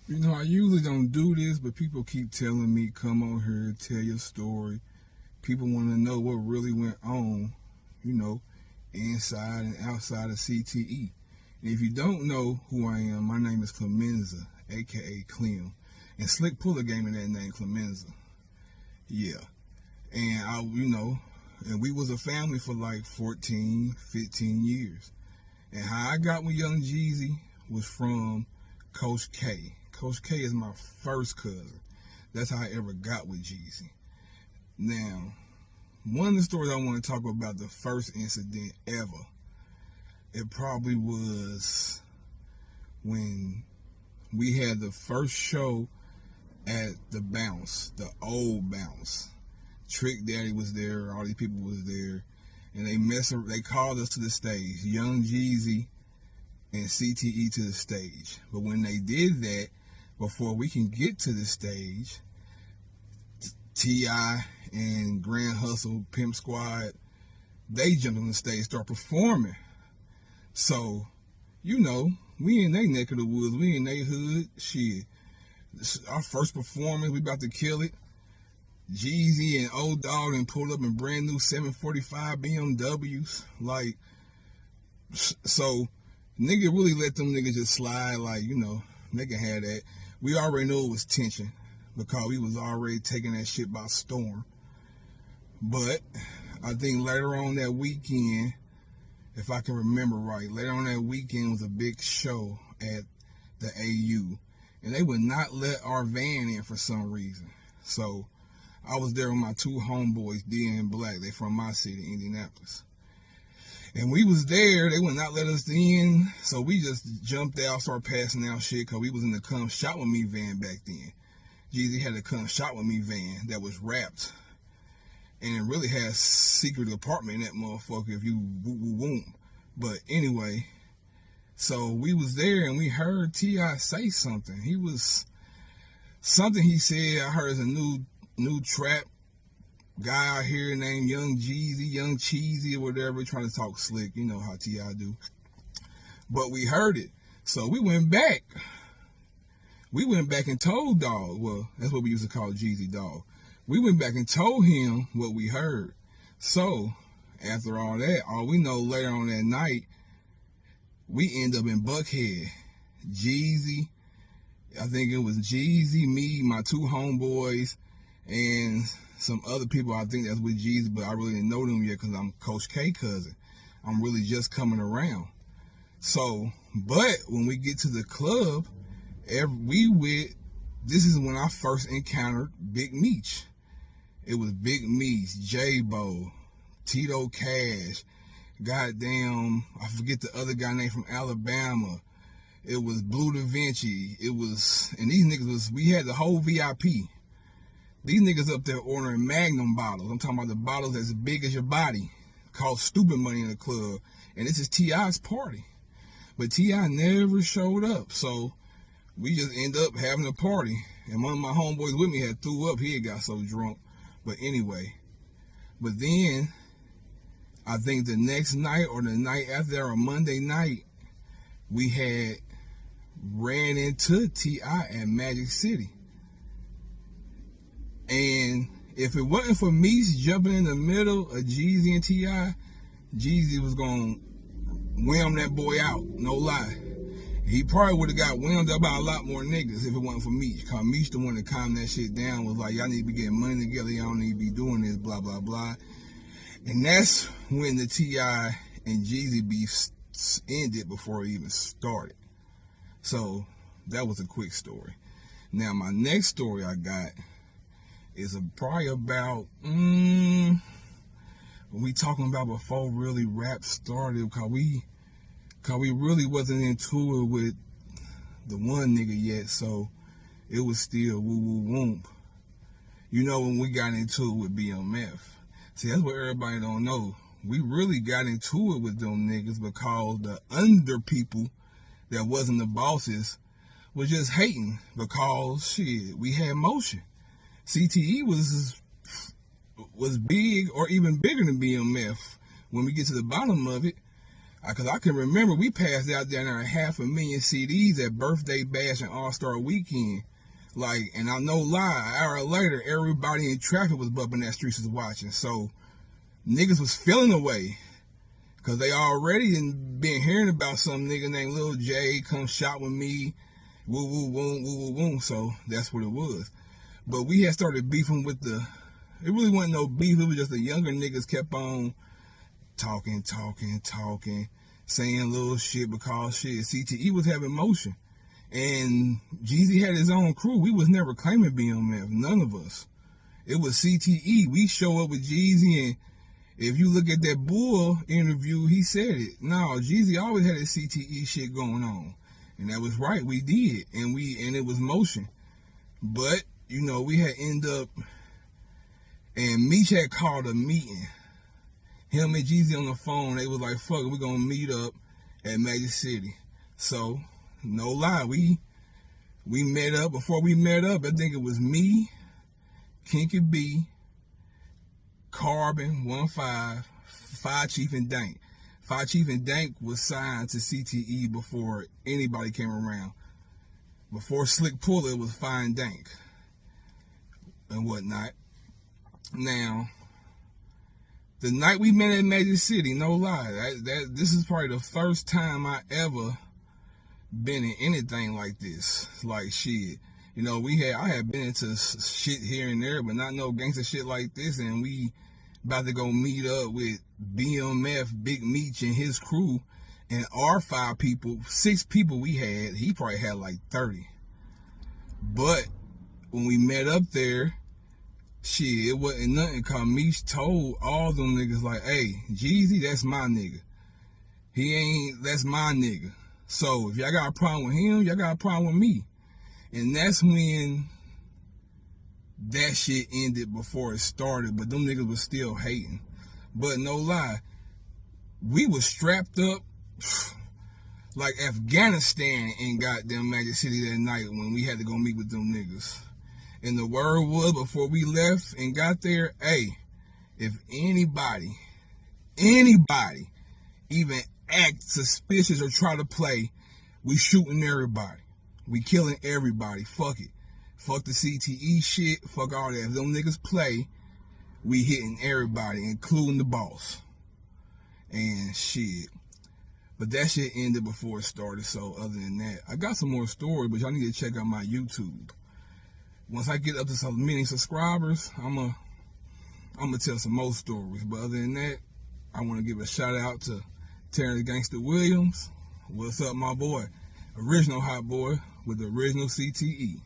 You know, I usually don't do this, but people keep telling me, come on here, tell your story. People want to know what really went on, you know, inside and outside of CTE. And if you don't know who I am, my name is Clemenza, aka Clem. And Slick Puller gave me that name, Clemenza. Yeah. And and we was a family for like 14, 15 years. And how I got with Young Jeezy was from Coach K. Coach K is my first cousin. That's how I ever got with Jeezy. Now, one of the stories I want to talk about, the first incident ever, it probably was when we had the first show at the Bounce, the old Bounce. Trick Daddy was there, all these people was there, and they called us to the stage, Young Jeezy and CTE to the stage. But when they did that, before we can get to the stage, T.I. and Grand Hustle, Pimp Squad, they jumped on the stage, start performing. So, we in their neck of the woods, we in their hood, shit. Our first performance, we about to kill it. Jeezy and Old Dog and pulled up in brand new 745 BMWs. Like, so, nigga really let them niggas just slide, like, they can have that. We already knew it was tension because we was already taking that shit by storm. But I think later on that weekend, if I can remember right, later on that weekend was a big show at the AU. And they would not let our van in for some reason. So I was there with my two homeboys, D and Black. They from my city, Indianapolis. And we was there, they would not let us in, so we just jumped out, started passing out shit, because we was in the Come Shop With Me van back then. Jeezy had a Come Shop With Me van that was wrapped, and it really had secret apartment in that motherfucker if you won't. But anyway, so we was there, and we heard T.I. say something. Something he said, I heard is a new trap guy out here named Young Jeezy, Young Cheesy, or whatever, trying to talk slick. You know how T.I. do. But we heard it. So we went back. We went back and told Dog. Well, that's what we used to call Jeezy, Dog. We went back and told him what we heard. So, after all that, all we know later on that night, we end up in Buckhead. Jeezy, I think it was Jeezy, me, my two homeboys, and some other people I think that's with Jeezy, but I really didn't know them yet because I'm Coach K cousin. I'm really just coming around. So, but when we get to the club, this is when I first encountered Big Meech. It was Big Meech, J-Bo, Tito Cash, goddamn, I forget the other guy named from Alabama. It was Blue Da Vinci. And these niggas we had the whole VIP. These niggas up there ordering Magnum bottles. I'm talking about the bottles as big as your body. Called stupid money in the club. And this is T.I.'s party. But T.I. never showed up. So we just end up having a party. And one of my homeboys with me had threw up. He had got so drunk. But anyway. But then, I think the next night or the night after, or Monday night, we had ran into T.I. at Magic City. And if it wasn't for me jumping in the middle of Jeezy and T.I., Jeezy was going to wham that boy out. No lie. He probably would have got whammed up by a lot more niggas if it wasn't for Meech. Because Meech, the one that calmed that shit down, was like, y'all need to be getting money together. Y'all need to be doing this, blah, blah, blah. And that's when the T.I. and Jeezy beef ended before it even started. So that was a quick story. Now, my next story I got is probably about we talking about before really rap started, cause we really wasn't into it with the one nigga yet, so it was still woo woo whoomp. When we got into it with BMF. See, that's what everybody don't know. We really got into it with them niggas because the under people that wasn't the bosses was just hating because shit, we had motion. CTE was big or even bigger than BMF. When we get to the bottom of it, Because I can remember we passed out there 500,000 CDs at Birthday Bash and All-Star Weekend. Like, and I no lie, an hour later, everybody in traffic was bumping that Streets was watching. So, niggas was feeling the way. Because they already been hearing about some nigga named Lil J come shot with me. Woo, woo, woo, woo, woo, woo. So, that's what it was. But we had started beefing with it really wasn't no beef. It was just the younger niggas kept on talking, saying little shit because shit, CTE was having motion. And Jeezy had his own crew. We was never claiming BMF, none of us. It was CTE. We show up with Jeezy, and if you look at that Bull interview, he said it. No, Jeezy always had his CTE shit going on. And that was right, we did. And it was motion. But, you know, we had end up, and Meech had called a meeting. Him and Jeezy on the phone, they was like, fuck it, we're gonna meet up at Magic City. So, no lie, we met up. Before we met up, I think it was me, Kinky B, Carbon, 1-5, Five Chief and Dank. Five Chief and Dank was signed to CTE before anybody came around. Before Slick Puller, it was Fine Dank and whatnot. Now, the night we met at Magic City, no lie, this is probably the first time I ever been in anything like this. Like, shit, you know, I had been into shit here and there, but not no gangster shit like this. And we about to go meet up with BMF, Big Meech and his crew, and our 6 people we had, he probably had like 30. But when we met up there, shit, it wasn't nothing, cause Meech told all them niggas like, hey, Jeezy, that's my nigga. That's my nigga. So if y'all got a problem with him, y'all got a problem with me. And that's when that shit ended before it started, but them niggas was still hating. But no lie, we was strapped up like Afghanistan in goddamn Magic City that night when we had to go meet with them niggas. And the word was, before we left and got there, hey, if anybody even act suspicious or try to play, we shooting everybody. We killing everybody. Fuck it. Fuck the CTE shit. Fuck all that. If them niggas play, we hitting everybody, including the boss. And shit. But that shit ended before it started, so other than that, I got some more stories, but y'all need to check out my YouTube. Once I get up to some many subscribers, I'm gonna tell some more stories. But other than that, I want to give a shout out to Terrence Gangster Williams. What's up, my boy? Original hot boy with the original CTE.